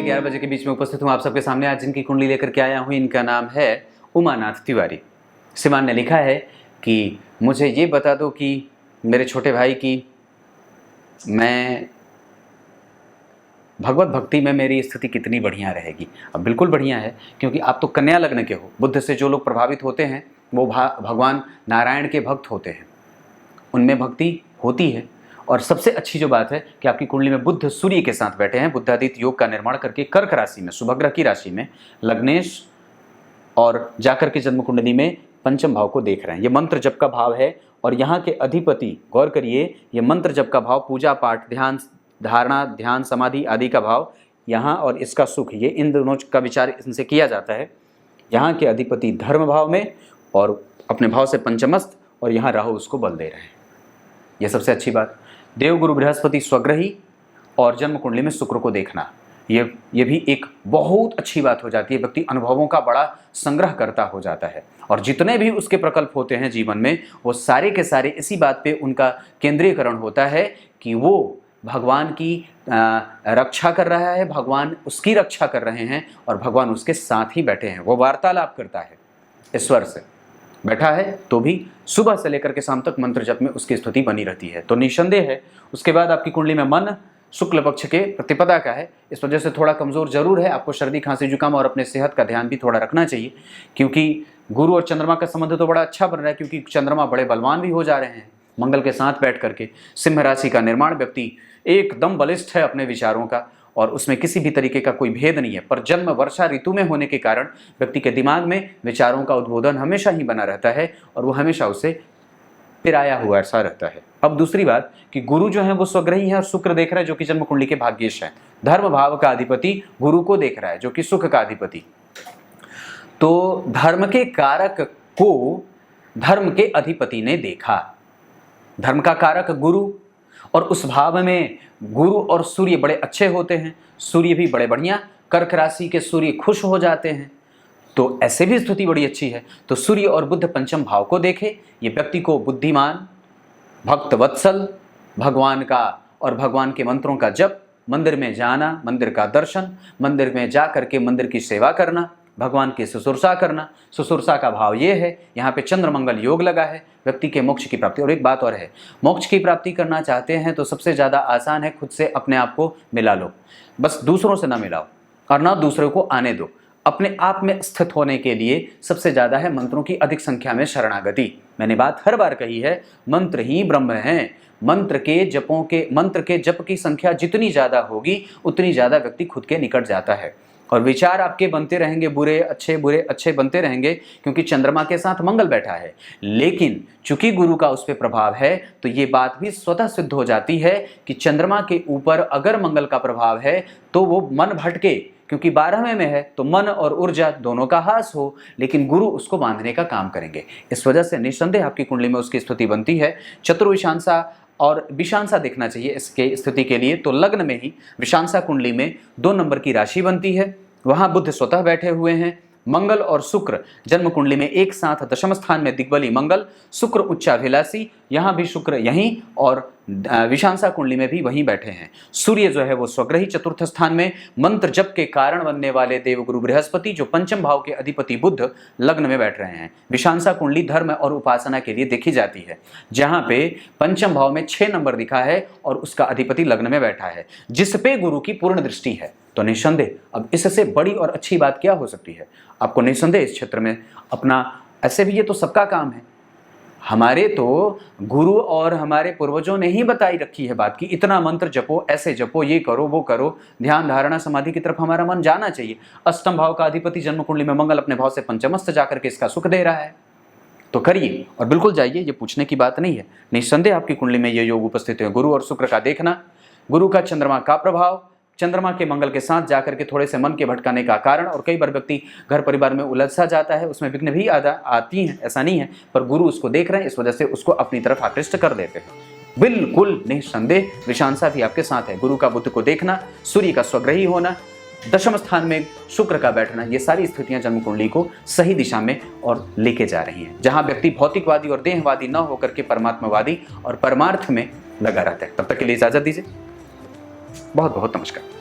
11 बजे के बीच में उपस्थित हूँ आप सबके सामने। आज जिनकी कुंडली लेकर के आया हूँ इनका नाम है उमानाथ तिवारी। श्रीमान ने लिखा है कि मुझे ये बता दो कि मेरे छोटे भाई की मैं भगवत भक्ति में मेरी स्थिति कितनी बढ़िया रहेगी। अब बिल्कुल बढ़िया है, क्योंकि आप तो कन्या लग्न के हो। बुद्ध से जो लोग प्रभावित होते हैं वो भगवान नारायण के भक्त होते हैं, उनमें भक्ति होती है। और सबसे अच्छी जो बात है कि आपकी कुंडली में बुद्ध सूर्य के साथ बैठे हैं, बुद्धादित्य योग का निर्माण करके कर्क राशि में, शुभग्रह की राशि में लग्नेश और जाकर के जन्म कुंडली में पंचम भाव को देख रहे हैं। ये मंत्र जप का भाव है और यहाँ के अधिपति, गौर करिए, ये मंत्र जप का भाव, पूजा पाठ, ध्यान धारणा, ध्यान समाधि आदि का भाव यहाँ, और इसका सुख, ये इन दोनों का विचार इनसे किया जाता है। यहाँ के अधिपति धर्म भाव में और अपने भाव से पंचमस्त, और यहाँ राहु उसको बल दे रहे हैं। यह सबसे अच्छी बात। देवगुरु बृहस्पति स्वग्रही और जन्म कुंडली में शुक्र को देखना, ये भी एक बहुत अच्छी बात हो जाती है। व्यक्ति अनुभवों का बड़ा संग्रह करता हो जाता है और जितने भी उसके प्रकल्प होते हैं जीवन में, वो सारे के सारे इसी बात पे उनका केंद्रीकरण होता है कि वो भगवान की रक्षा कर रहा है, भगवान उसकी रक्षा कर रहे हैं और भगवान उसके साथ ही बैठे हैं। वो वार्तालाप करता है ईश्वर से, बैठा है तो भी सुबह से लेकर के शाम तक मंत्र जप में उसकी स्थिति बनी रहती है। तो निसंदेह है। उसके बाद आपकी कुंडली में मन शुक्ल पक्ष के प्रतिपदा का है, इस वजह से थोड़ा कमज़ोर जरूर है। आपको सर्दी खांसी जुकाम और अपने सेहत का ध्यान भी थोड़ा रखना चाहिए, क्योंकि गुरु और चंद्रमा का संबंध तो बड़ा अच्छा बन रहा है, क्योंकि चंद्रमा बड़े बलवान भी हो जा रहे हैं मंगल के साथ बैठ करके। सिंह राशि का निर्माण व्यक्ति एकदम बलिष्ठ है अपने विचारों का, और उसमें किसी भी तरीके का कोई भेद नहीं है। पर जन्म वर्षा ऋतु में होने के कारण व्यक्ति के दिमाग में विचारों का उद्बोधन हमेशा ही बना रहता है और वो हमेशा उससे पिराया हुआ ऐसा रहता है। अब दूसरी बात कि गुरु जो है वो स्वग्रही है और शुक्र देख रहा है, जो कि जन्म कुंडली के भाग्येश है। धर्म भाव का अधिपति गुरु को देख रहा है, जो कि सुख का अधिपति। तो धर्म के कारक को धर्म के अधिपति ने देखा, धर्म का कारक गुरु, और उस भाव में गुरु और सूर्य बड़े अच्छे होते हैं। सूर्य भी बड़े बढ़िया, कर्क राशि के सूर्य खुश हो जाते हैं, तो ऐसे भी स्थिति बड़ी अच्छी है। तो सूर्य और बुध पंचम भाव को देखे, ये व्यक्ति को बुद्धिमान, भक्त वत्सल, भगवान का और भगवान के मंत्रों का जप, मंदिर में जाना, मंदिर का दर्शन, मंदिर में जा करके मंदिर की सेवा करना, भगवान की शुश्रूषा करना। शुश्रूषा का भाव ये है, यहाँ पे चंद्र मंगल योग लगा है, व्यक्ति के मोक्ष की प्राप्ति। और एक बात और है, मोक्ष की प्राप्ति करना चाहते हैं तो सबसे ज़्यादा आसान है, खुद से अपने आप को मिला लो, बस दूसरों से ना मिलाओ और ना दूसरों को आने दो। अपने आप में स्थित होने के लिए सबसे ज़्यादा है मंत्रों की अधिक संख्या में शरणागति। मैंने बात हर बार कही है, मंत्र ही ब्रह्म है। मंत्र के जप की संख्या जितनी ज़्यादा होगी उतनी ज़्यादा व्यक्ति खुद के निकट जाता है, और विचार आपके बनते रहेंगे, बुरे अच्छे बनते रहेंगे, क्योंकि चंद्रमा के साथ मंगल बैठा है। लेकिन चूंकि गुरु का उस पर प्रभाव है तो ये बात भी स्वतः सिद्ध हो जाती है कि चंद्रमा के ऊपर अगर मंगल का प्रभाव है तो वो मन भटके, क्योंकि 12वें में है तो मन और ऊर्जा दोनों का हास हो, लेकिन गुरु उसको बांधने का काम करेंगे। इस वजह से निस्संदेह आपकी कुंडली में उसकी स्थिति बनती है। चतुर्विशांसा और विशांसा देखना चाहिए इसके स्थिति के लिए। तो लग्न में ही विशांसा कुंडली में 2 नंबर की राशि बनती है, वहां बुध स्वतः बैठे हुए हैं। मंगल और शुक्र जन्म कुंडली में एक साथ दशम स्थान में दिग्बली मंगल, शुक्र उच्चाभिलाषी, यहाँ भी शुक्र यहीं, और विशांसा कुंडली में भी वहीं बैठे हैं। सूर्य जो है वो स्वग्रही चतुर्थ स्थान में, मंत्र जप के कारण बनने वाले देवगुरु बृहस्पति, जो पंचम भाव के अधिपति बुध, लग्न में बैठ रहे हैं। विशांसा कुंडली धर्म और उपासना के लिए देखी जाती है, जहां पे पंचम भाव में 6 नंबर दिखा है और उसका अधिपति लग्न में बैठा है, जिसपे गुरु की पूर्ण दृष्टि है। तो निसंदेह अब इससे बड़ी और अच्छी बात क्या हो सकती है। आपको निसंदेह इस क्षेत्र में अपना, ऐसे भी ये तो सबका काम है, हमारे तो गुरु और हमारे पूर्वजों ने ही बताई रखी है बात कि इतना मंत्र जपो, ऐसे जपो, ये करो, वो करो, ध्यान धारणा समाधि की तरफ हमारा मन जाना चाहिए। अष्टम भाव का अधिपति जन्म कुंडली में मंगल अपने भाव से पंचमस्त जाकर के इसका सुख दे रहा है, तो करिए और बिल्कुल जाइए, ये पूछने की बात नहीं है। निसंदेह आपकी कुंडली में ये योग उपस्थित है। गुरु और शुक्र का देखना, गुरु का चंद्रमा का प्रभाव, चंद्रमा के मंगल के साथ जाकर के थोड़े से मन के भटकाने का कारण, और कई बार व्यक्ति घर परिवार में उलझ सा जाता है, उसमें विघ्न भी आती हैं, ऐसा नहीं है, पर गुरु उसको देख रहे हैं, इस वजह से उसको अपनी तरफ आकृष्ट कर देते हैं। बिल्कुल निसंदेह विशांसा भी आपके साथ है। गुरु का बुध को देखना, सूर्य का स्वग्रही होना, दशम स्थान में शुक्र का बैठना, ये सारी स्थितियां जन्म कुंडली को सही दिशा में और लेके जा रही हैं, जहां व्यक्ति भौतिकवादी और देहवादी न होकर के परमात्मावादी और परमार्थ में लगा रहता है। तब तक के लिए इजाजत दीजिए। बहुत बहुत नमस्कार।